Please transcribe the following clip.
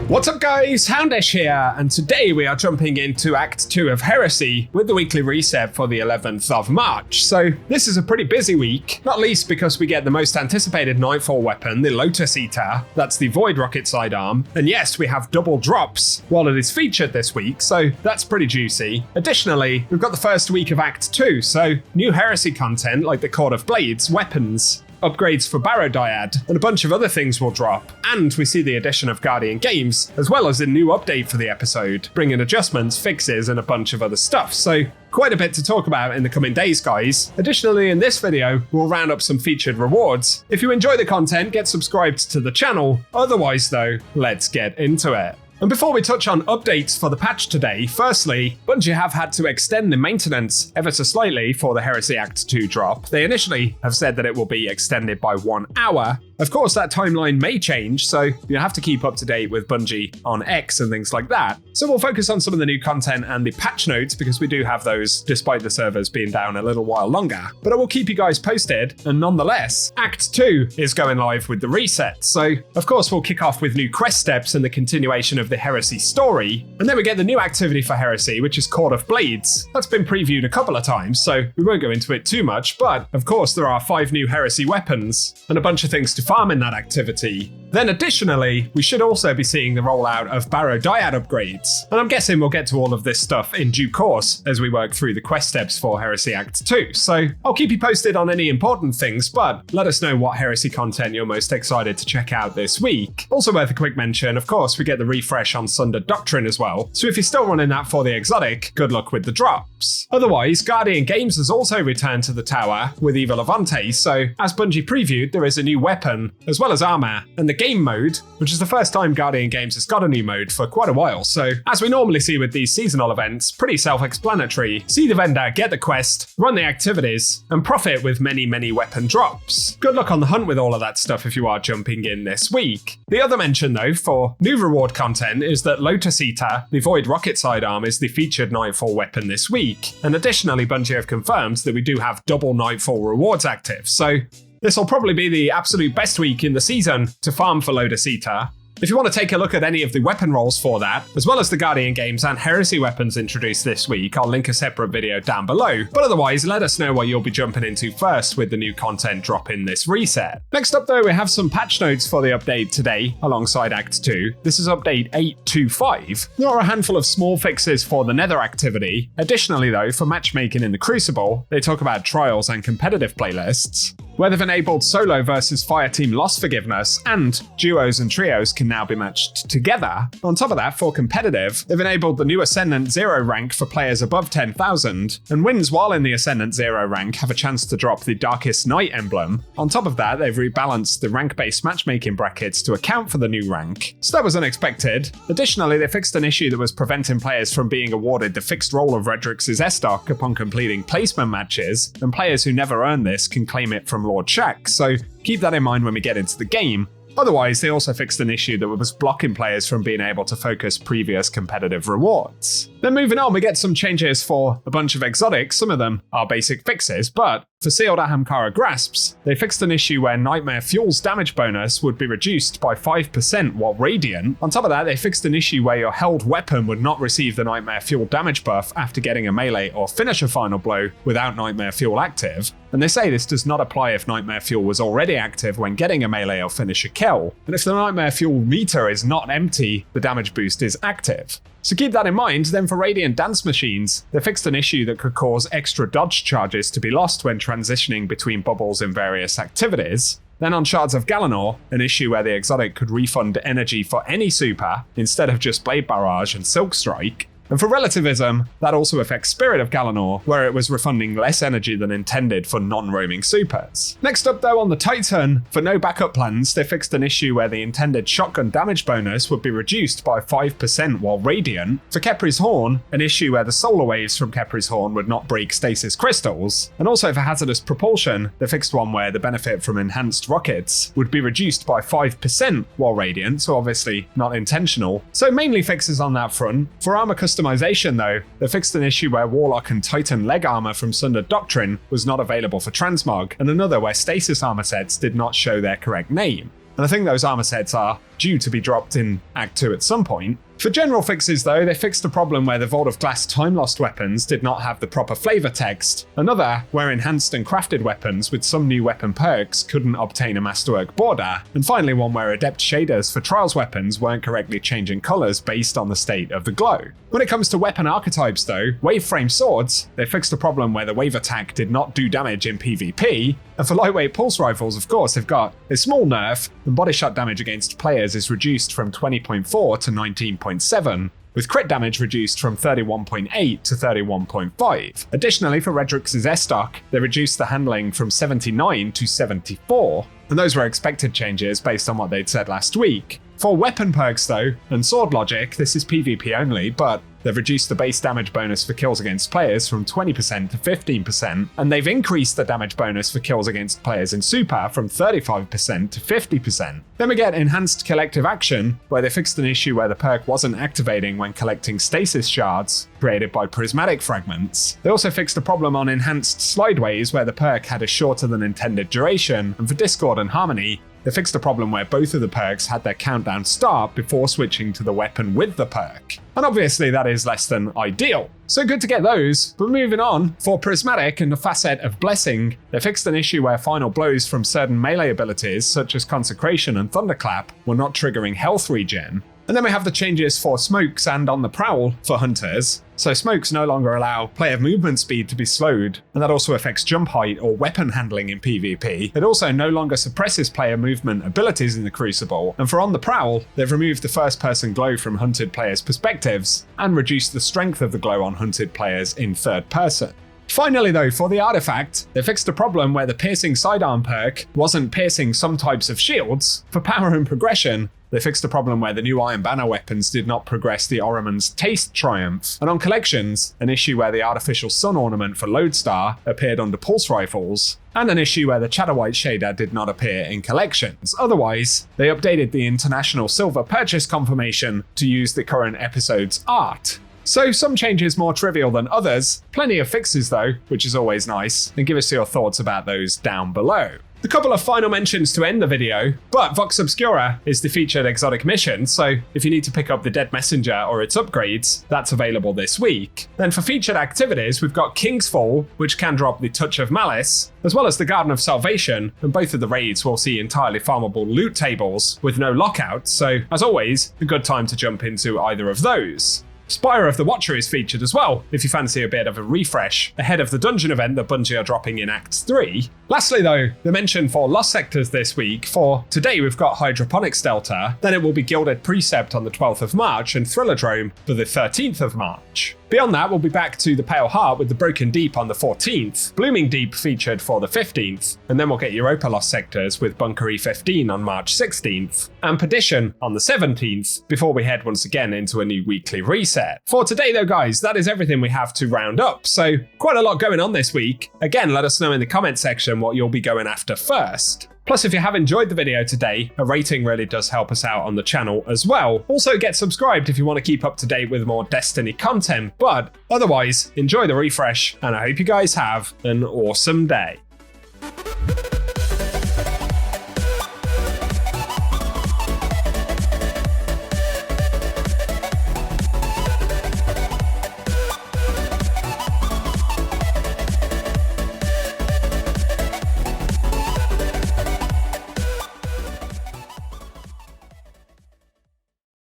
What's up guys, Houndish here, and today we are jumping into Act 2 of Heresy with the weekly reset for the 11th of March. So this is a pretty busy week, not least because we get the most anticipated Nightfall weapon, the Lotus Eater, that's the Void Rocket Sidearm, and yes, we have double drops while it is featured this week, so that's pretty juicy. Additionally, we've got the first week of Act 2, so new Heresy content like the Cord of Blades, weapons, upgrades for Barrow Dyad, and a bunch of other things will drop. And we see the addition of Guardian Games, as well as a new update for the episode, bringing adjustments, fixes, and a bunch of other stuff. So quite a bit to talk about in the coming days, guys. Additionally, in this video, we'll round up some featured rewards. If you enjoy the content, get subscribed to the channel. Otherwise though, let's get into it. And before we touch on updates for the patch today, firstly, Bungie have had to extend the maintenance ever so slightly for the Heresy Act 2 drop. They initially have said that it will be extended by 1 hour. Of course, that timeline may change, so you have to keep up to date with Bungie on X and things like that. So we'll focus on some of the new content and the patch notes because we do have those despite the servers being down a little while longer. But I will keep you guys posted, and nonetheless, Act 2 is going live with the reset. So of course we'll kick off with new quest steps and the continuation of the Heresy story, and then we get the new activity for Heresy, which is Cord of Blades. That's been previewed a couple of times, so we won't go into it too much, but of course there are 5 new Heresy weapons and a bunch of things to farm in that activity. Then additionally, we should also be seeing the rollout of Barrow Dyad upgrades, and I'm guessing we'll get to all of this stuff in due course as we work through the quest steps for Heresy Act 2, so I'll keep you posted on any important things, but let us know what Heresy content you're most excited to check out this week. Also worth a quick mention, of course, we get the refresh on Sundered Doctrine as well, so if you're still running that for the exotic, good luck with the drops. Otherwise, Guardian Games has also returned to the tower with Evil Levante, so as Bungie previewed, there is a new weapon, as well as armor, and the game mode, which is the first time Guardian Games has got a new mode for quite a while, so as we normally see with these seasonal events, pretty self-explanatory. See the vendor, get the quest, run the activities, and profit with many weapon drops. Good luck on the hunt with all of that stuff if you are jumping in this week. The other mention though for new reward content is that Lotus Eater, the Void Rocket Sidearm, is the featured Nightfall weapon this week, and additionally Bungie have confirmed that we do have double Nightfall rewards active, so this will probably be the absolute best week in the season to farm for Lotus Eater. If you want to take a look at any of the weapon rolls for that, as well as the Guardian Games and Heresy weapons introduced this week, I'll link a separate video down below. But otherwise, let us know what you'll be jumping into first with the new content dropping this reset. Next up though, we have some patch notes for the update today, alongside Act 2. This is update 8.2.5. There are a handful of small fixes for the Nether activity. Additionally though, for matchmaking in the Crucible, they talk about trials and competitive playlists, where they've enabled solo versus fireteam loss forgiveness, and duos and trios can now be matched together. On top of that, for competitive, they've enabled the new Ascendant 0 rank for players above 10,000, and wins while in the Ascendant 0 rank have a chance to drop the Darkest Night emblem. On top of that, they've rebalanced the rank-based matchmaking brackets to account for the new rank, so that was unexpected. Additionally, they fixed an issue that was preventing players from being awarded the fixed role of Redrix's S-Doc upon completing placement matches, and players who never earn this can claim it from Lord Shack, so keep that in mind when we get into the game. Otherwise, they also fixed an issue that was blocking players from being able to focus previous competitive rewards. Then moving on, we get some changes for a bunch of exotics. Some of them are basic fixes, but for Sealed Ahamkara Grasps, they fixed an issue where Nightmare Fuel's damage bonus would be reduced by 5% while Radiant. On top of that, they fixed an issue where your held weapon would not receive the Nightmare Fuel damage buff after getting a melee or finisher final blow without Nightmare Fuel active. And they say this does not apply if Nightmare Fuel was already active when getting a melee or finisher kill. And if the Nightmare Fuel meter is not empty, the damage boost is active. So keep that in mind. Then for Radiant Dance Machines, they fixed an issue that could cause extra dodge charges to be lost when transitioning between bubbles in various activities. Then on Shards of Galanor, an issue where the exotic could refund energy for any super instead of just Blade Barrage and Silk Strike. And for Relativism, that also affects Spirit of Galanor, where it was refunding less energy than intended for non-roaming supers. Next up though, on the Titan, for no backup plans, they fixed an issue where the intended shotgun damage bonus would be reduced by 5% while Radiant. For Kepri's Horn, an issue where the solar waves from Kepri's Horn would not break stasis crystals. And also for Hazardous Propulsion, they fixed one where the benefit from enhanced rockets would be reduced by 5% while Radiant, so obviously not intentional. So mainly fixes on that front. For armor customization though, they fixed an issue where Warlock and Titan leg armor from Sundered Doctrine was not available for transmog, and another where stasis armor sets did not show their correct name. and I think those armor sets are due to be dropped in Act 2 at some point. For general fixes though, they fixed a problem where the Vault of Glass time-lost weapons did not have the proper flavor text, another where enhanced and crafted weapons with some new weapon perks couldn't obtain a masterwork border, and finally one where adept shaders for Trials weapons weren't correctly changing colors based on the state of the glow. When it comes to weapon archetypes though, wave frame swords, they fixed a problem where the wave attack did not do damage in PvP, and for lightweight pulse rifles, of course, they've got a small nerf, and body shot damage against players is reduced from 20.4 to 19.7, with crit damage reduced from 31.8 to 31.5. Additionally, for Redrix's S-Stock, they reduced the handling from 79 to 74, and those were expected changes based on what they'd said last week. For weapon perks though, and sword logic, this is PvP only, but they've reduced the base damage bonus for kills against players from 20% to 15%, and they've increased the damage bonus for kills against players in Super from 35% to 50%. Then we get Enhanced Collective Action, where they fixed an issue where the perk wasn't activating when collecting stasis shards created by prismatic fragments. They also fixed a problem on Enhanced Slideways, where the perk had a shorter than intended duration, and for Discord and Harmony, they fixed a problem where both of the perks had their countdown start before switching to the weapon with the perk. And obviously that is less than ideal. So good to get those, but moving on, for Prismatic and the facet of Blessing, they fixed an issue where final blows from certain melee abilities such as Consecration and Thunderclap were not triggering health regen. And then we have the changes for Smokes and On the Prowl for Hunters. So Smokes no longer allow player movement speed to be slowed, and that also affects jump height or weapon handling in PvP. It also no longer suppresses player movement abilities in the Crucible, and for On the Prowl, they've removed the first-person glow from hunted players' perspectives, and reduced the strength of the glow on hunted players in third person. Finally though, for the artifact, they fixed a problem where the Piercing Sidearm perk wasn't piercing some types of shields. For power and progression, they fixed a problem where the new Iron Banner weapons did not progress the Orriman's Taste Triumph, and on collections, an issue where the Artificial Sun ornament for Lodestar appeared under pulse rifles, and an issue where the Chatterwhite shader did not appear in collections. Otherwise, they updated the International Silver purchase confirmation to use the current episode's art. So some changes more trivial than others, plenty of fixes though, which is always nice, and give us your thoughts about those down below. A couple of final mentions to end the video, but Vox Obscura is the featured exotic mission, so if you need to pick up the Dead Messenger or its upgrades, that's available this week. Then for featured activities, we've got King's Fall, which can drop the Touch of Malice, as well as the Garden of Salvation, and both of the raids will see entirely farmable loot tables with no lockouts, so as always, a good time to jump into either of those. Spire of the Watcher is featured as well, if you fancy a bit of a refresh ahead of the dungeon event that Bungie are dropping in Act 3. Lastly though, the mention for Lost Sectors this week. For today we've got Hydroponics Delta, then it will be Gilded Precept on the 12th of March and Thrillerdrome for the 13th of March. Beyond that, we'll be back to the Pale Heart with the Broken Deep on the 14th, Blooming Deep featured for the 15th, and then we'll get Europa Lost Sectors with Bunker E15 on March 16th, and Perdition on the 17th, before we head once again into a new weekly reset. For today though guys, that is everything we have to round up, so quite a lot going on this week. Again, let us know in the comment section what you'll be going after first. Plus, if you have enjoyed the video today, a rating really does help us out on the channel as well. Also, get subscribed if you want to keep up to date with more Destiny content, but otherwise, enjoy the refresh, and I hope you guys have an awesome day.